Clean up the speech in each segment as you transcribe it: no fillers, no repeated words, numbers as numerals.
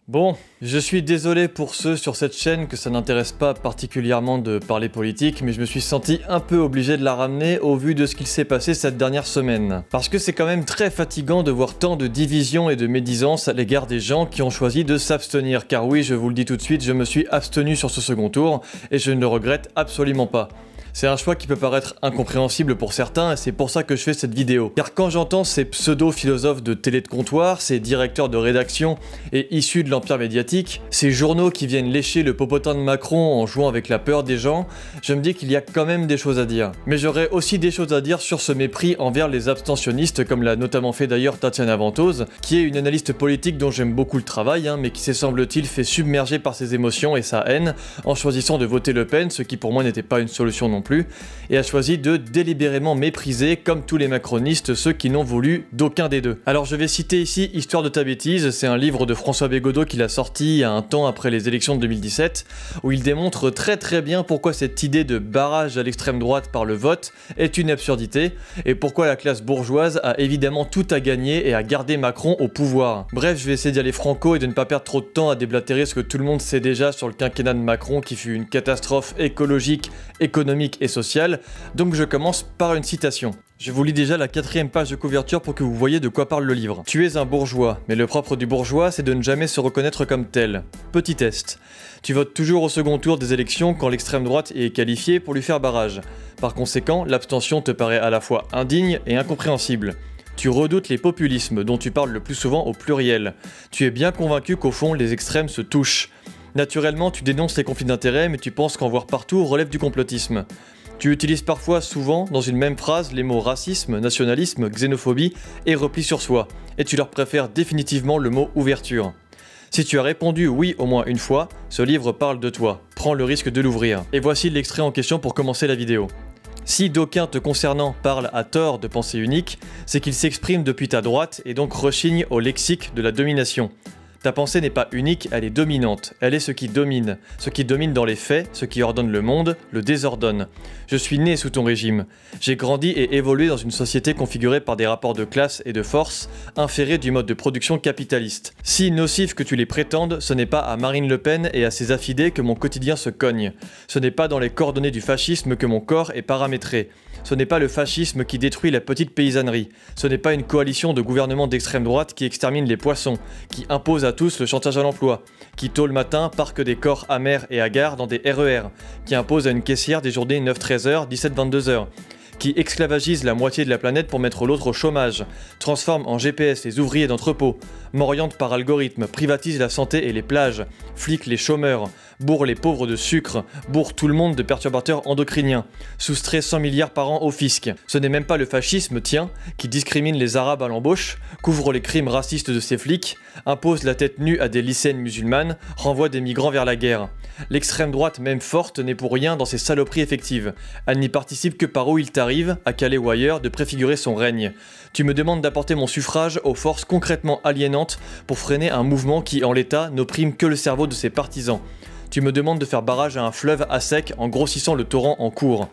Bon, je suis désolé pour ceux sur cette chaîne que ça n'intéresse pas particulièrement de parler politique, mais je me suis senti un peu obligé de la ramener au vu de ce qu'il s'est passé cette dernière semaine. Parce que c'est quand même très fatigant de voir tant de divisions et de médisance à l'égard des gens qui ont choisi de s'abstenir, car oui, je vous le dis tout de suite, je me suis abstenu sur ce second tour, et je ne le regrette absolument pas. C'est un choix qui peut paraître incompréhensible pour certains et c'est pour ça que je fais cette vidéo. Car quand j'entends ces pseudo-philosophes de télé de comptoir, ces directeurs de rédaction et issus de l'empire médiatique, ces journaux qui viennent lécher le popotin de Macron en jouant avec la peur des gens, je me dis qu'il y a quand même des choses à dire. Mais j'aurais aussi des choses à dire sur ce mépris envers les abstentionnistes, comme l'a notamment fait d'ailleurs Tatiana Ventose, qui est une analyste politique dont j'aime beaucoup le travail, mais qui s'est semble-t-il fait submerger par ses émotions et sa haine en choisissant de voter Le Pen, ce qui pour moi n'était pas une solution non plus, et a choisi de délibérément mépriser, comme tous les macronistes, ceux qui n'ont voulu d'aucun des deux. Alors je vais citer ici Histoire de ta bêtise, c'est un livre de François Bégodeau qu'il a sorti il y a un temps après les élections de 2017, où il démontre très bien pourquoi cette idée de barrage à l'extrême droite par le vote est une absurdité, et pourquoi la classe bourgeoise a évidemment tout à gagner et à garder Macron au pouvoir. Bref, je vais essayer d'y aller franco et de ne pas perdre trop de temps à déblatérer ce que tout le monde sait déjà sur le quinquennat de Macron qui fut une catastrophe écologique, économique et sociale, donc je commence par une citation. Je vous lis déjà la 4e page de couverture pour que vous voyez de quoi parle le livre. Tu es un bourgeois, mais le propre du bourgeois, c'est de ne jamais se reconnaître comme tel. Petit test. Tu votes toujours au second tour des élections quand l'extrême droite est qualifiée pour lui faire barrage. Par conséquent, l'abstention te paraît à la fois indigne et incompréhensible. Tu redoutes les populismes, dont tu parles le plus souvent au pluriel. Tu es bien convaincu qu'au fond, les extrêmes se touchent. Naturellement, tu dénonces les conflits d'intérêts, mais tu penses qu'en voir partout relève du complotisme. Tu utilises parfois, souvent, dans une même phrase, les mots racisme, nationalisme, xénophobie et repli sur soi, et tu leur préfères définitivement le mot ouverture. Si tu as répondu oui au moins une fois, ce livre parle de toi. Prends le risque de l'ouvrir. Et voici l'extrait en question pour commencer la vidéo. Si d'aucuns te concernant parlent à tort de pensée unique, c'est qu'ils s'expriment depuis ta droite et donc rechignent au lexique de la domination. Ta pensée n'est pas unique, elle est dominante, elle est ce qui domine dans les faits, ce qui ordonne le monde, le désordonne. Je suis né sous ton régime. J'ai grandi et évolué dans une société configurée par des rapports de classe et de force, inférés du mode de production capitaliste. Si nocif que tu les prétendes, ce n'est pas à Marine Le Pen et à ses affidés que mon quotidien se cogne. Ce n'est pas dans les coordonnées du fascisme que mon corps est paramétré. Ce n'est pas le fascisme qui détruit la petite paysannerie. Ce n'est pas une coalition de gouvernements d'extrême droite qui extermine les poissons, qui impose à tous le chantage à l'emploi, qui tôt le matin parque des corps amers et hagards dans des RER, qui impose à une caissière des journées 9-13h, 17-22h, qui esclavagise la moitié de la planète pour mettre l'autre au chômage, transforme en GPS les ouvriers d'entrepôt, m'oriente par algorithme, privatise la santé et les plages, flique les chômeurs, bourre les pauvres de sucre, bourre tout le monde de perturbateurs endocriniens, soustrait 100 milliards par an au fisc. Ce n'est même pas le fascisme, tiens, qui discrimine les arabes à l'embauche, couvre les crimes racistes de ses flics, impose la tête nue à des lycéennes musulmanes, renvoie des migrants vers la guerre. L'extrême droite, même forte, n'est pour rien dans ses saloperies effectives. Elle n'y participe que par où il t'arrive, à Calais ou ailleurs, de préfigurer son règne. Tu me demandes d'apporter mon suffrage aux forces concrètement aliénantes pour freiner un mouvement qui, en l'état, n'opprime que le cerveau de ses partisans. Tu me demandes de faire barrage à un fleuve à sec en grossissant le torrent en cours.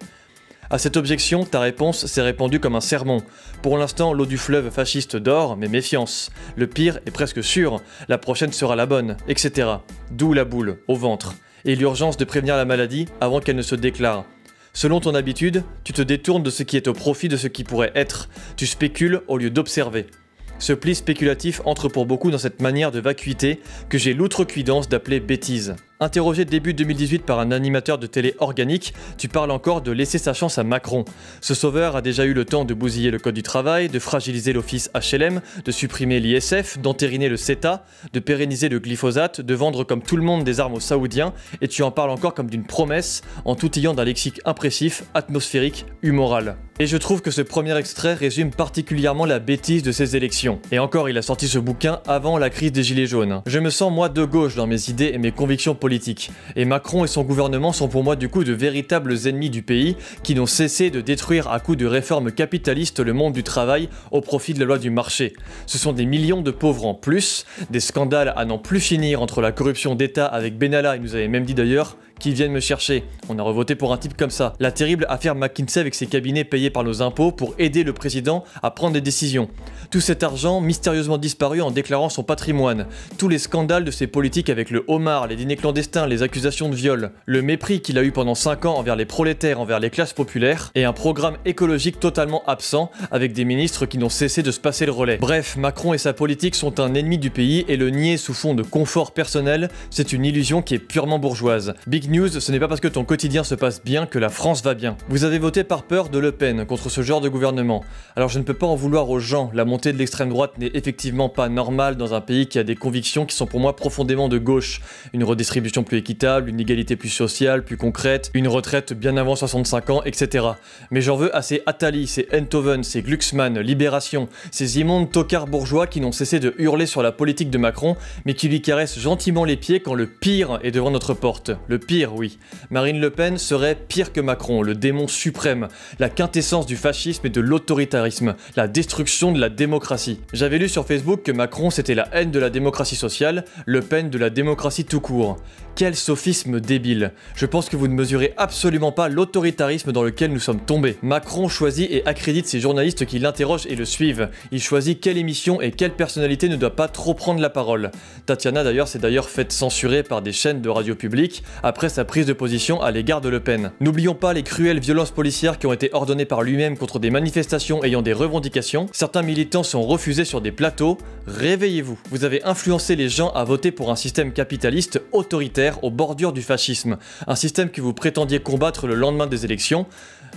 À cette objection, ta réponse s'est répandue comme un sermon. Pour l'instant, l'eau du fleuve fasciste dort, mais méfiance. Le pire est presque sûr, la prochaine sera la bonne, etc. D'où la boule, au ventre. Et l'urgence de prévenir la maladie avant qu'elle ne se déclare. Selon ton habitude, tu te détournes de ce qui est au profit de ce qui pourrait être. Tu spécules au lieu d'observer. Ce pli spéculatif entre pour beaucoup dans cette manière de vacuité que j'ai l'outrecuidance d'appeler bêtise. Interrogé début 2018 par un animateur de télé organique, tu parles encore de laisser sa chance à Macron. Ce sauveur a déjà eu le temps de bousiller le code du travail, de fragiliser l'office HLM, de supprimer l'ISF, d'entériner le CETA, de pérenniser le glyphosate, de vendre comme tout le monde des armes aux Saoudiens, et tu en parles encore comme d'une promesse, en toutillant d'un lexique impressif, atmosphérique, humoral. Et je trouve que ce premier extrait résume particulièrement la bêtise de ces élections. Et encore, il a sorti ce bouquin avant la crise des Gilets jaunes. Je me sens moi de gauche dans mes idées et mes convictions politiques. Et Macron et son gouvernement sont pour moi du coup de véritables ennemis du pays qui n'ont cessé de détruire à coups de réformes capitalistes le monde du travail au profit de la loi du marché. Ce sont des millions de pauvres en plus, des scandales à n'en plus finir entre la corruption d'État avec Benalla, il nous avait même dit d'ailleurs qu'ils viennent me chercher. On a revoté pour un type comme ça. La terrible affaire McKinsey avec ses cabinets payés par nos impôts pour aider le président à prendre des décisions. Tout cet argent mystérieusement disparu en déclarant son patrimoine. Tous les scandales de ces politiques avec le homard, les dîners clandestins, les accusations de viol. Le mépris qu'il a eu pendant 5 ans envers les prolétaires, envers les classes populaires. Et un programme écologique totalement absent avec des ministres qui n'ont cessé de se passer le relais. Bref, Macron et sa politique sont un ennemi du pays et le nier sous fond de confort personnel, c'est une illusion qui est purement bourgeoise. Big news, ce n'est pas parce que ton quotidien se passe bien que la France va bien. Vous avez voté par peur de Le Pen contre ce genre de gouvernement. Alors je ne peux pas en vouloir aux gens, la montée de l'extrême droite n'est effectivement pas normale dans un pays qui a des convictions qui sont pour moi profondément de gauche. Une redistribution plus équitable, une égalité plus sociale, plus concrète, une retraite bien avant 65 ans, etc. Mais j'en veux à ces Attali, ces Enthoven, ces Glucksmann, Libération, ces immondes tocards bourgeois qui n'ont cessé de hurler sur la politique de Macron, mais qui lui caressent gentiment les pieds quand le pire est devant notre porte. Le pire, oui. Marine Le Pen serait pire que Macron, le démon suprême, la quintessence du fascisme et de l'autoritarisme, la destruction de la démocratie. J'avais lu sur Facebook que Macron c'était la haine de la démocratie sociale, Le Pen de la démocratie tout court. Quel sophisme débile. Je pense que vous ne mesurez absolument pas l'autoritarisme dans lequel nous sommes tombés. Macron choisit et accrédite ses journalistes qui l'interrogent et le suivent. Il choisit quelle émission et quelle personnalité ne doit pas trop prendre la parole. Tatiana d'ailleurs s'est faite censurer par des chaînes de radio publique après sa prise de position à l'égard de Le Pen. N'oublions pas les cruelles violences policières qui ont été ordonnées par lui-même contre des manifestations ayant des revendications. Certains militants sont refusés sur des plateaux. Réveillez-vous. Vous avez influencé les gens à voter pour un système capitaliste autoritaire aux bordures du fascisme, un système que vous prétendiez combattre le lendemain des élections.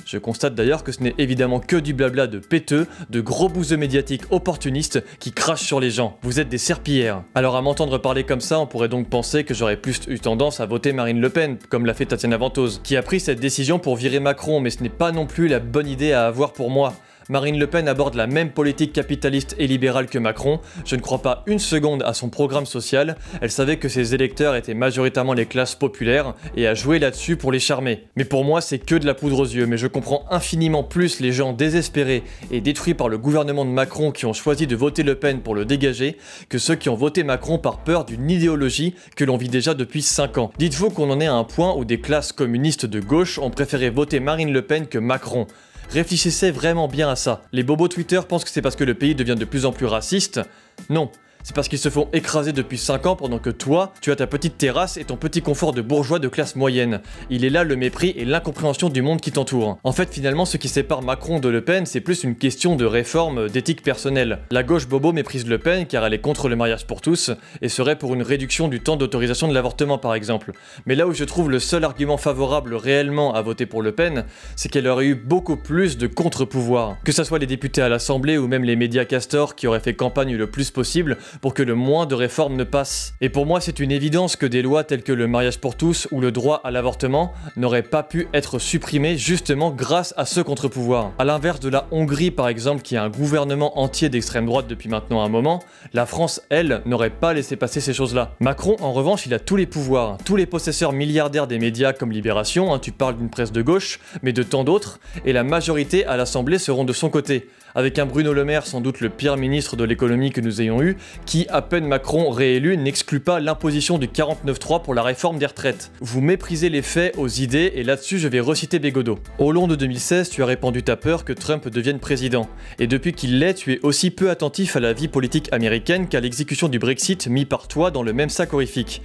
Je constate d'ailleurs que ce n'est évidemment que du blabla de péteux, de gros bouseux médiatiques opportunistes qui crachent sur les gens. Vous êtes des serpillières. Alors à m'entendre parler comme ça, on pourrait donc penser que j'aurais plus eu tendance à voter Marine Le Pen, comme l'a fait Tatiana Ventose, qui a pris cette décision pour virer Macron, mais ce n'est pas non plus la bonne idée à avoir pour moi. Marine Le Pen aborde la même politique capitaliste et libérale que Macron, je ne crois pas une seconde à son programme social, elle savait que ses électeurs étaient majoritairement les classes populaires et a joué là-dessus pour les charmer. Mais pour moi c'est que de la poudre aux yeux, mais je comprends infiniment plus les gens désespérés et détruits par le gouvernement de Macron qui ont choisi de voter Le Pen pour le dégager, que ceux qui ont voté Macron par peur d'une idéologie que l'on vit déjà depuis 5 ans. Dites-vous qu'on en est à un point où des classes communistes de gauche ont préféré voter Marine Le Pen que Macron. Réfléchissez vraiment bien à ça. Les bobos Twitter pensent que c'est parce que le pays devient de plus en plus raciste. Non. C'est parce qu'ils se font écraser depuis 5 ans pendant que toi, tu as ta petite terrasse et ton petit confort de bourgeois de classe moyenne. Il est là le mépris et l'incompréhension du monde qui t'entoure. En fait, finalement, ce qui sépare Macron de Le Pen, c'est plus une question de réforme d'éthique personnelle. La gauche bobo méprise Le Pen car elle est contre le mariage pour tous et serait pour une réduction du temps d'autorisation de l'avortement par exemple. Mais là où je trouve le seul argument favorable réellement à voter pour Le Pen, c'est qu'elle aurait eu beaucoup plus de contre-pouvoirs. Que ça soit les députés à l'Assemblée ou même les médias castors qui auraient fait campagne le plus possible pour que le moins de réformes ne passent. Et pour moi, c'est une évidence que des lois telles que le mariage pour tous ou le droit à l'avortement n'auraient pas pu être supprimées justement grâce à ce contre-pouvoir. A l'inverse de la Hongrie par exemple, qui a un gouvernement entier d'extrême droite depuis maintenant un moment, la France, elle, n'aurait pas laissé passer ces choses-là. Macron, en revanche, il a tous les pouvoirs, tous les possesseurs milliardaires des médias comme Libération, tu parles d'une presse de gauche, mais de tant d'autres, et la majorité à l'Assemblée seront de son côté. Avec un Bruno Le Maire, sans doute le pire ministre de l'économie que nous ayons eu, qui, à peine Macron réélu, n'exclut pas l'imposition du 49.3 pour la réforme des retraites. Vous méprisez les faits aux idées, et là-dessus je vais reciter Bégodeau. Au long de 2016, tu as répandu ta peur que Trump devienne président. Et depuis qu'il l'est, tu es aussi peu attentif à la vie politique américaine qu'à l'exécution du Brexit mis par toi dans le même sac horrifique.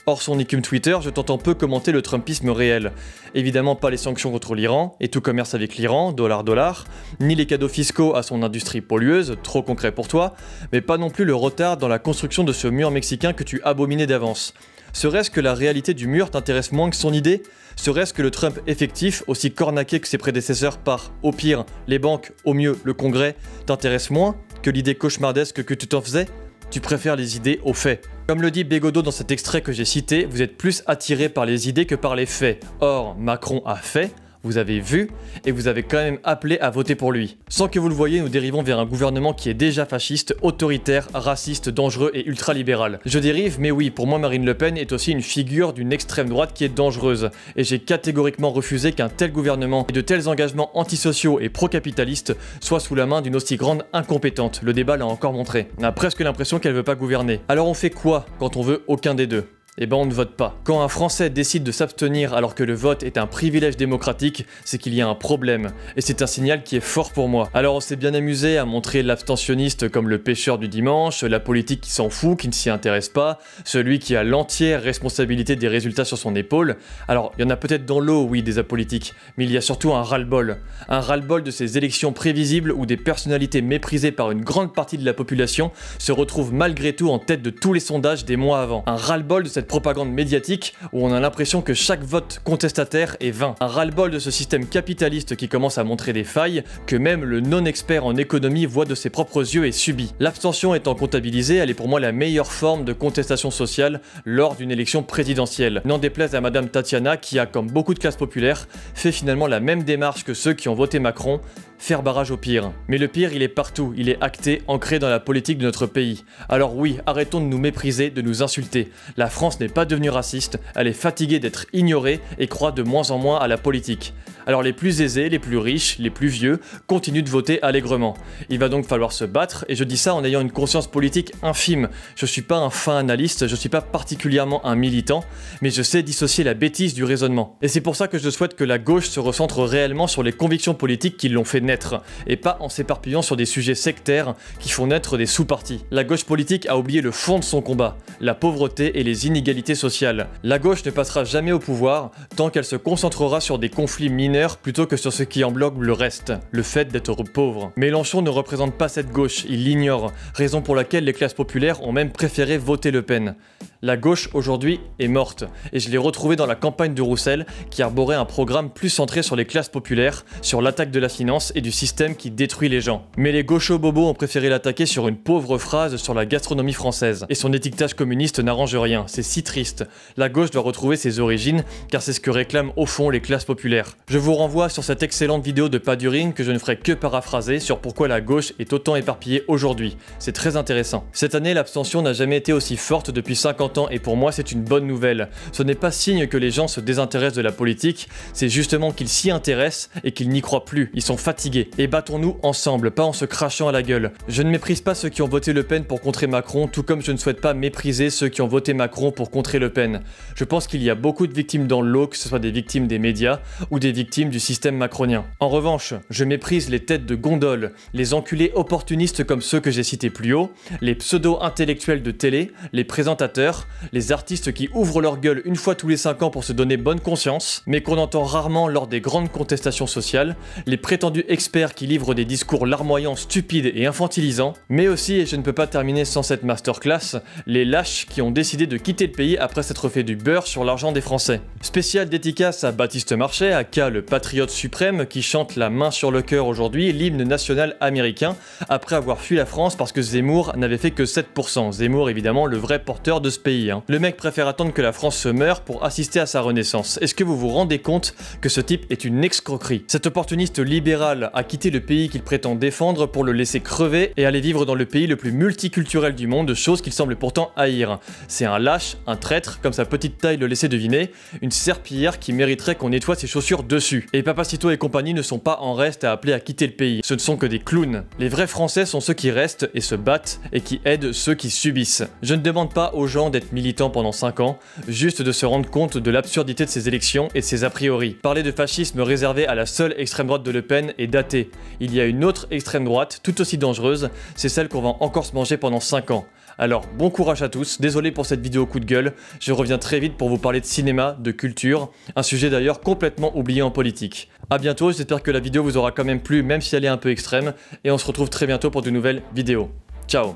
Hors son écume Twitter, je t'entends peu commenter le Trumpisme réel. Évidemment pas les sanctions contre l'Iran, et tout commerce avec l'Iran, dollar, ni les cadeaux fiscaux à son industrie pollueuse, trop concret pour toi, mais pas non plus le retard dans la construction de ce mur mexicain que tu abominais d'avance. Serait-ce que la réalité du mur t'intéresse moins que son idée? Serait-ce que le Trump effectif, aussi cornaqué que ses prédécesseurs par, au pire, les banques, au mieux, le Congrès, t'intéresse moins que l'idée cauchemardesque que tu t'en faisais? Tu préfères les idées aux faits. Comme le dit Bégodeau dans cet extrait que j'ai cité, vous êtes plus attiré par les idées que par les faits. Or, Macron a fait, vous avez vu, et vous avez quand même appelé à voter pour lui. Sans que vous le voyez, nous dérivons vers un gouvernement qui est déjà fasciste, autoritaire, raciste, dangereux et ultralibéral. Je dérive, mais oui, pour moi Marine Le Pen est aussi une figure d'une extrême droite qui est dangereuse. Et j'ai catégoriquement refusé qu'un tel gouvernement et de tels engagements antisociaux et pro-capitalistes soient sous la main d'une aussi grande incompétente. Le débat l'a encore montré. On a presque l'impression qu'elle veut pas gouverner. Alors on fait quoi quand on veut aucun des deux ? eh ben on ne vote pas. Quand un Français décide de s'abstenir alors que le vote est un privilège démocratique, c'est qu'il y a un problème. Et c'est un signal qui est fort pour moi. Alors on s'est bien amusé à montrer l'abstentionniste comme le pêcheur du dimanche, la politique qui s'en fout, qui ne s'y intéresse pas, celui qui a l'entière responsabilité des résultats sur son épaule. Alors il y en a peut-être dans l'eau, oui, des apolitiques, mais il y a surtout un ras-le-bol. Un ras-le-bol de ces élections prévisibles où des personnalités méprisées par une grande partie de la population se retrouvent malgré tout en tête de tous les sondages des mois avant. Un ras-le-bol de cette propagande médiatique où on a l'impression que chaque vote contestataire est vain. Un ras-le-bol de ce système capitaliste qui commence à montrer des failles que même le non-expert en économie voit de ses propres yeux et subit. L'abstention étant comptabilisée, elle est pour moi la meilleure forme de contestation sociale lors d'une élection présidentielle. N'en déplaise à Madame Tatiana qui a, comme beaucoup de classes populaires, fait finalement la même démarche que ceux qui ont voté Macron, faire barrage au pire. Mais le pire, il est partout, il est acté, ancré dans la politique de notre pays. Alors oui, arrêtons de nous mépriser, de nous insulter. La France n'est pas devenue raciste, elle est fatiguée d'être ignorée et croit de moins en moins à la politique. Alors les plus aisés, les plus riches, les plus vieux, continuent de voter allègrement. Il va donc falloir se battre, et je dis ça en ayant une conscience politique infime. Je suis pas un fin analyste, je suis pas particulièrement un militant, mais je sais dissocier la bêtise du raisonnement. Et c'est pour ça que je souhaite que la gauche se recentre réellement sur les convictions politiques qui l'ont fait naître, et pas en s'éparpillant sur des sujets sectaires qui font naître des sous-partis. La gauche politique a oublié le fond de son combat, la pauvreté et les inégalités sociales. La gauche ne passera jamais au pouvoir tant qu'elle se concentrera sur des conflits mineurs plutôt que sur ce qui englobe le reste, le fait d'être pauvre. Mélenchon ne représente pas cette gauche, il l'ignore, raison pour laquelle les classes populaires ont même préféré voter Le Pen. La gauche aujourd'hui est morte, et je l'ai retrouvée dans la campagne de Roussel qui arborait un programme plus centré sur les classes populaires, sur l'attaque de la finance et du système qui détruit les gens. Mais les gauchos bobos ont préféré l'attaquer sur une pauvre phrase sur la gastronomie française, et son étiquetage communiste n'arrange rien, c'est si triste. La gauche doit retrouver ses origines, car c'est ce que réclament au fond les classes populaires. Je vous renvoie sur cette excellente vidéo de Padurine que je ne ferai que paraphraser sur pourquoi la gauche est autant éparpillée aujourd'hui. C'est très intéressant. Cette année, l'abstention n'a jamais été aussi forte depuis 50 ans et pour moi c'est une bonne nouvelle. Ce n'est pas signe que les gens se désintéressent de la politique, c'est justement qu'ils s'y intéressent et qu'ils n'y croient plus. Ils sont fatigués. Et battons-nous ensemble, pas en se crachant à la gueule. Je ne méprise pas ceux qui ont voté Le Pen pour contrer Macron, tout comme je ne souhaite pas mépriser ceux qui ont voté Macron pour contrer Le Pen. Je pense qu'il y a beaucoup de victimes dans le lot, que ce soit des victimes des médias ou des victimes du système macronien. En revanche, je méprise les têtes de gondole, les enculés opportunistes comme ceux que j'ai cités plus haut, les pseudo-intellectuels de télé, les présentateurs, les artistes qui ouvrent leur gueule une fois tous les 5 ans pour se donner bonne conscience, mais qu'on entend rarement lors des grandes contestations sociales, les prétendus experts qui livrent des discours larmoyants, stupides et infantilisants, mais aussi, et je ne peux pas terminer sans cette masterclass, les lâches qui ont décidé de quitter le pays après s'être fait du beurre sur l'argent des Français. Spécial dédicace à Baptiste Marchais, aka le patriote suprême qui chante la main sur le cœur aujourd'hui l'hymne national américain après avoir fui la France parce que Zemmour n'avait fait que 7%. Zemmour évidemment le vrai porteur de ce pays. Le mec préfère attendre que la France se meure pour assister à sa renaissance. Est-ce que vous vous rendez compte que ce type est une escroquerie? Cet opportuniste libéral a quitté le pays qu'il prétend défendre pour le laisser crever et aller vivre dans le pays le plus multiculturel du monde, chose qu'il semble pourtant haïr. C'est un lâche, un traître, comme sa petite taille le laissait deviner, une serpillière qui mériterait qu'on nettoie ses chaussures dessus. Et Papacito et compagnie ne sont pas en reste à appeler à quitter le pays. Ce ne sont que des clowns. Les vrais Français sont ceux qui restent et se battent et qui aident ceux qui subissent. Je ne demande pas aux gens d'être militants pendant 5 ans, juste de se rendre compte de l'absurdité de ces élections et de ses a priori. Parler de fascisme réservé à la seule extrême droite de Le Pen est daté. Il y a une autre extrême droite, tout aussi dangereuse, c'est celle qu'on va encore se manger pendant 5 ans. Alors bon courage à tous, désolé pour cette vidéo coup de gueule, je reviens très vite pour vous parler de cinéma, de culture, un sujet d'ailleurs complètement oublié en politique. A bientôt, j'espère que la vidéo vous aura quand même plu, même si elle est un peu extrême, et on se retrouve très bientôt pour de nouvelles vidéos. Ciao.